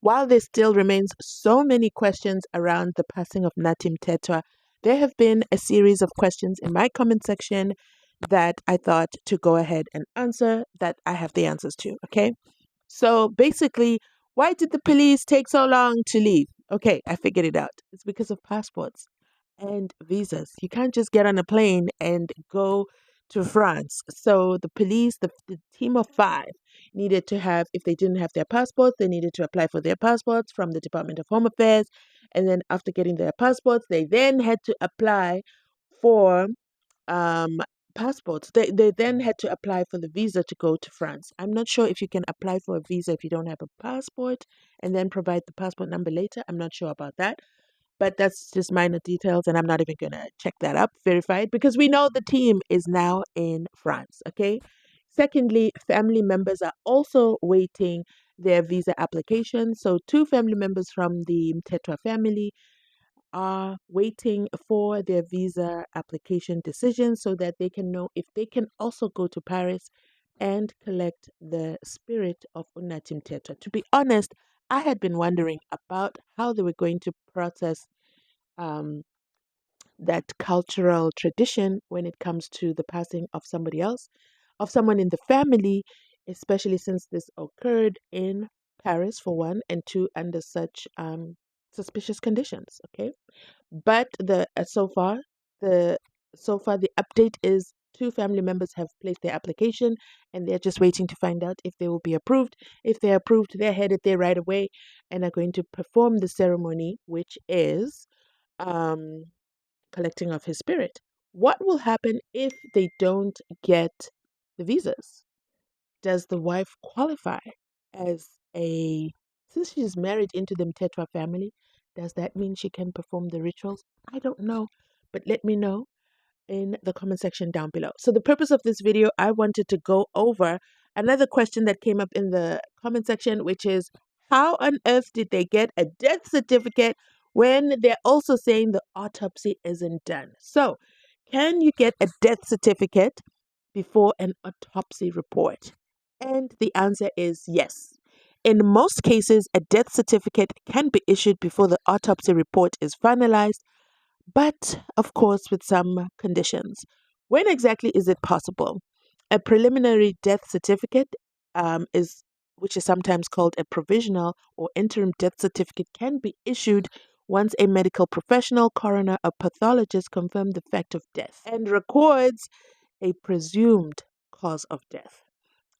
While there still remains so many questions around the passing of Natim Tetwa, there have been a series of questions in my comment section that I thought to go ahead and answer that I have the answers to. Okay. So basically, why did the police take so long to leave? Okay, I figured it out. It's because of passports and visas. You can't just get on a plane and go to France. So the police, the team of five, needed to have, if they didn't have their passports, they needed to apply for their passports from the Department of Home Affairs. And then after getting their passports, they then had to apply for um, passports. They then had to apply for the visa to go to France. I'm not sure if you can apply for a visa if you don't have a passport and then provide the passport number later. I'm not sure about that. But that's just minor details, and I'm not even going to check that up, verify it, because we know the team is now in France, okay? Secondly, family members are also waiting their visa application. So, two family members from the Tetra family are waiting for their visa application decision so that they can know if they can also go to Paris and collect the spirit of Unatim Tetra. To be honest, I had been wondering about how they were going to process um, that cultural tradition when it comes to the passing of somebody else, of someone in the family, especially since this occurred in Paris, for one, and two, under such suspicious conditions. Okay, but the the so far the update is two family members have placed their application and they're just waiting to find out if they will be approved. If they're approved, they're headed there right away and are going to perform the ceremony, which is um, collecting of his spirit. What will happen if they don't get the visas? Does the wife qualify as a, since she's married into the Tetra family, does that mean she can perform the rituals? I don't know, but let me know in the comment section down below. So the purpose of this video, I wanted to go over another question that came up in the comment section, which is how on earth did they get a death certificate when they're also saying the autopsy isn't done? So can you get a death certificate before an autopsy report? And the answer is yes. In most cases, a death certificate can be issued before the autopsy report is finalized, but of course with some conditions. When exactly is it possible? A preliminary death certificate is which is sometimes called a provisional or interim death certificate, can be issued once a medical professional, coroner, or pathologist confirm the fact of death and records a presumed cause of death.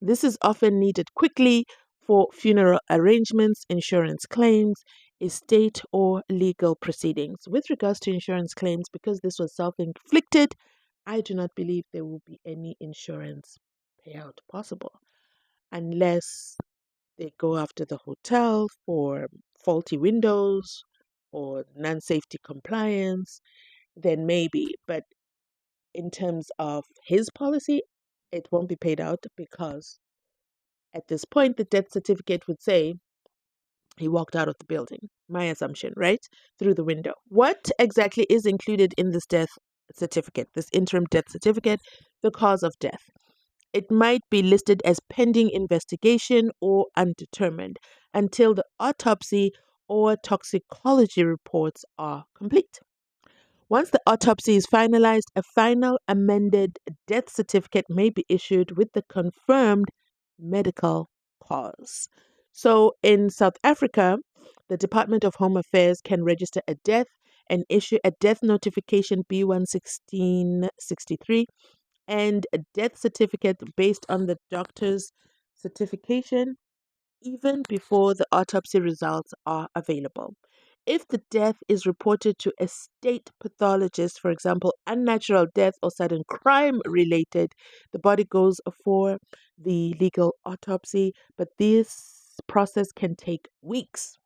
This is often needed quickly for funeral arrangements, insurance claims, estate, or legal proceedings. With regards to insurance claims, because this was self inflicted, I do not believe there will be any insurance payout possible unless they go after the hotel for faulty windows or non safety compliance, then maybe. But in terms of his policy, it won't be paid out because at this point, the death certificate would say he walked out of the building. My assumption, right? Through the window. What exactly is included in this death certificate, this interim death certificate? The cause of death. It might be listed as pending investigation or undetermined until the autopsy or toxicology reports are complete. Once the autopsy is finalized, a final amended death certificate may be issued with the confirmed medical cause. So in South Africa, the Department of Home Affairs can register a death and issue a death notification B11663 and a death certificate based on the doctor's certification even before the autopsy results are available. If the death is reported to a state pathologist, for example, unnatural death or sudden crime related, the body goes for the legal autopsy, but this process can take weeks.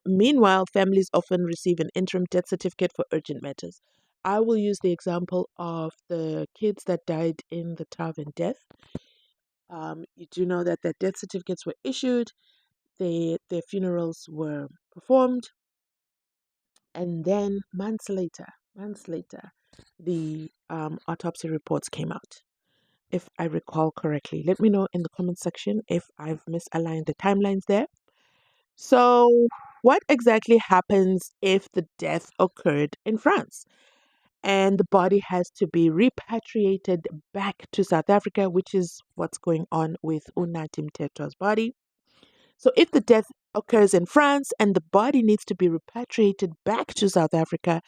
Meanwhile, families often receive an interim death certificate for urgent matters. I will use the example of the kids that died in the Tarvin death. You do know that their death certificates were issued, their funerals were performed, and then months later, the autopsy reports came out. If I recall correctly, let me know in the comment section if I've misaligned the timelines there. So, what exactly happens if the death occurred in France and the body has to be repatriated back to South Africa, which is what's going on with Unatim Tetwa's body? So, if the death occurs in France and the body needs to be repatriated back to South Africa,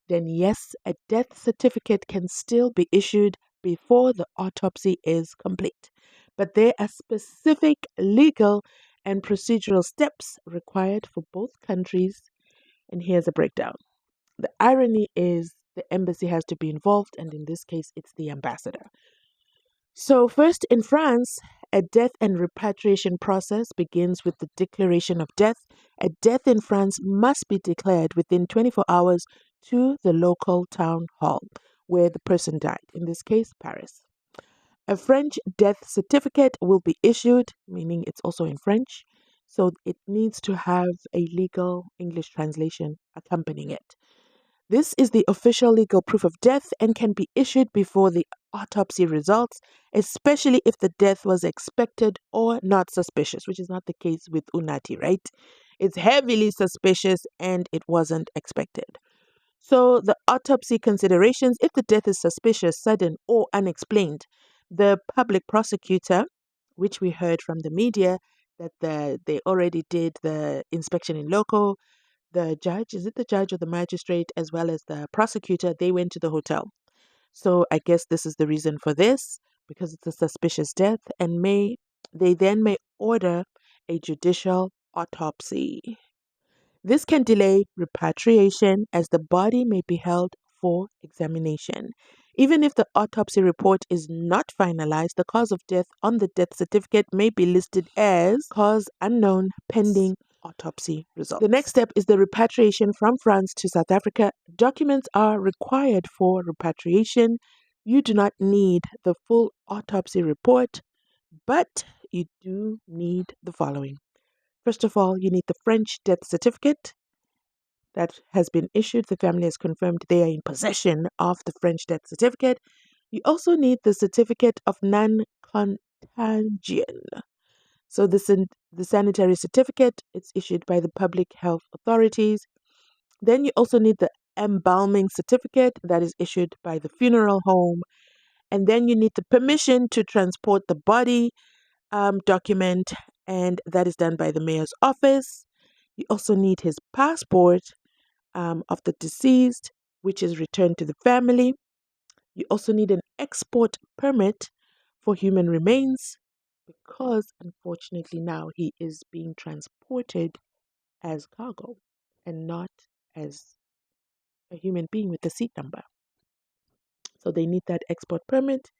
then yes, a death certificate can still be issued before the autopsy is complete. But there are specific legal and procedural steps required for both countries, and here's a breakdown. The irony is the embassy has to be involved, and in this case, it's the ambassador. So, first in France, a death and repatriation process begins with the declaration of death. A death in France must be declared within 24 hours to the local town hall where the person died, in this case, Paris. A French death certificate will be issued, meaning it's also in French, so it needs to have a legal English translation accompanying it. This is the official legal proof of death and can be issued before the autopsy results, especially if the death was expected or not suspicious, which is not the case with Unati, right? It's heavily suspicious and it wasn't expected. So, the autopsy considerations: if the death is suspicious, sudden, or unexplained, the public prosecutor, which we heard from the media that they already did the inspection in loco, the judge, is it the judge or the magistrate, as well as the prosecutor, they went to the hotel. So I guess this is the reason for this, because it's a suspicious death, and they then may order a judicial autopsy. This can delay repatriation as the body may be held for examination. Even if the autopsy report is not finalized, the cause of death on the death certificate may be listed as cause unknown pending autopsy results. The next step is the repatriation from France to South Africa. Documents are required for repatriation. You do not need the full autopsy report, but you do need the following. First of all, you need the French death certificate that has been issued. The family has confirmed they are in possession of the French death certificate. You also need the certificate of non-contagion. So the sanitary certificate, it's issued by the public health authorities. Then you also need the embalming certificate that is issued by the funeral home. And then you need the permission to transport the body document, and that is done by the mayor's office. You also need his passport of the deceased, which is returned to the family. You also need an export permit for human remains, because unfortunately now he is being transported as cargo and not as a human being with a seat number. So they need that export permit.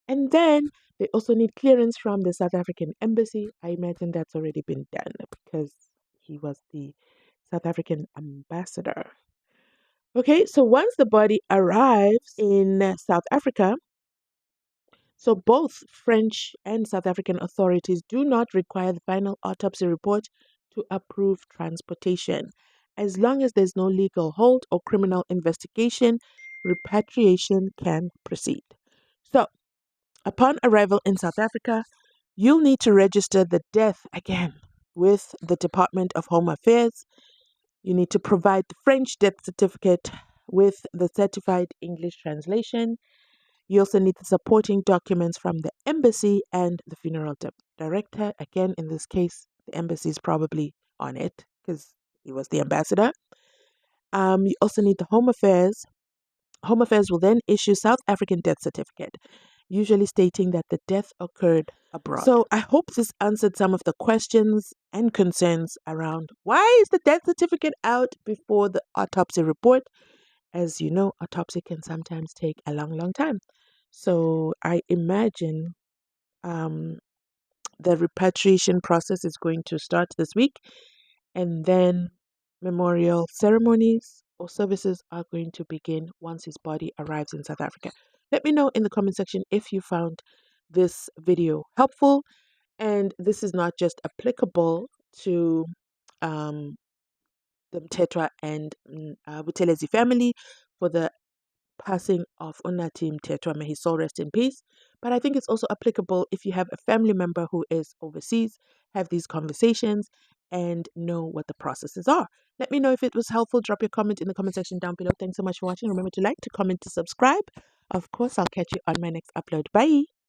And then they also need clearance from the South African embassy. I imagine that's already been done because he was the South African ambassador. Okay, so once the body arrives in South Africa, so both French and South African authorities do not require the final autopsy report to approve transportation. As long as there's no legal hold or criminal investigation, repatriation can proceed. So, upon arrival in South Africa, you'll need to register the death again with the Department of Home Affairs. You need to provide the French death certificate with the certified English translation. You also need the supporting documents from the embassy and the funeral director. Again, in this case, the embassy is probably on it because he was the ambassador. You also need the Home Affairs. Home Affairs will then issue South African death certificate, usually stating that the death occurred abroad. So I hope this answered some of the questions and concerns around why is the death certificate out before the autopsy report. As you know, autopsy can sometimes take a long, long time. So I imagine the repatriation process is going to start this week, and then memorial ceremonies or services are going to begin once his body arrives in South Africa. Let me know in the comment section if you found this video helpful, and this is not just applicable to the Mtetra and Butelezi family for the passing of Onati Mtetra, may his soul rest in peace. But I think it's also applicable if you have a family member who is overseas. Have these conversations and know what the processes are. Let me know if it was helpful. Drop your comment in the comment section down below. Thanks so much for watching. Remember to like, to comment, to subscribe. Of course, I'll catch you on my next upload. Bye.